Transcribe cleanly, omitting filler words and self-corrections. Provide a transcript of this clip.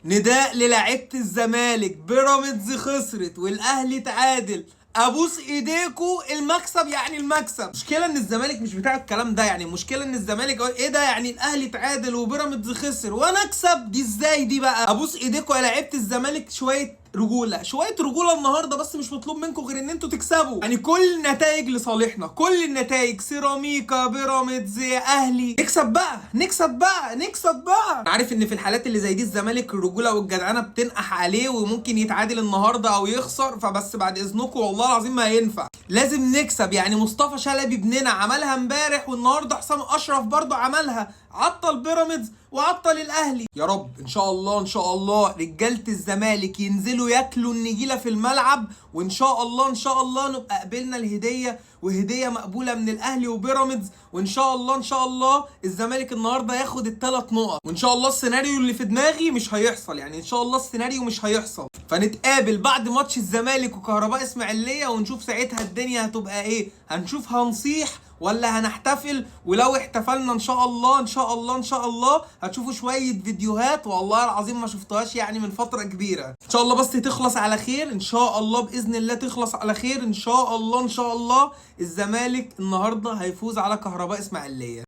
نداء للاعيبه الزمالك، بيراميدز خسرت والاهلي تعادل، ابوس ايديكوا المكسب يعني المكسب. المشكله ان الزمالك مش بتاع الكلام ده، يعني المشكله ان الزمالك ايه ده، يعني الاهلي تعادل وبيراميدز خسر وانا اكسب، دي ازاي دي بقى؟ ابوس ايديكوا يا لعيبه الزمالك، شويه رجوله شويه رجوله النهارده، بس مش مطلوب منكم غير ان انتوا تكسبوا. يعني كل النتائج لصالحنا، كل النتائج، سيراميكا، بيراميدز، اهلي، نكسب بقى نكسب بقى نكسب بقى. انا عارف ان في الحالات اللي زي دي الزمالك الرجوله والجدعنه بتنقح عليه وممكن يتعادل النهارده او يخسر، فبس بعد اذنكم والله العظيم ما هينفع، لازم نكسب. يعني مصطفى شلبي ابننا عملها امبارح، والنهارده حسام اشرف برضه عملها، عطل بيراميدز وعطل الاهلي. يا رب ان شاء الله ان شاء الله رجاله الزمالك ينزلوا ياكلوا النجيله في الملعب، وان شاء الله ان شاء الله نبقى قبلنا الهديه، وهديه مقبوله من الاهلي وبيراميدز، وان شاء الله ان شاء الله الزمالك النهارده ياخد الثلاث نقط، وان شاء الله السيناريو اللي في دماغي مش هيحصل، يعني ان شاء الله السيناريو مش هيحصل. فنتقابل بعد ماتش الزمالك وكهرباء اسماعيليه ونشوف ساعتها الدنيا هتبقى ايه، هنشوف هنصيح ولا هنحتفل. ولو احتفلنا ان شاء الله ان شاء الله ان شاء الله هتشوفوا شويه فيديوهات والله العظيم ما شفتهاش يعني من فتره كبيره. ان شاء الله بس تخلص على خير، ان شاء الله باذن الله تخلص على خير، ان شاء الله ان شاء الله الزمالك النهارده هيفوز على كهرباء اسماعيليه.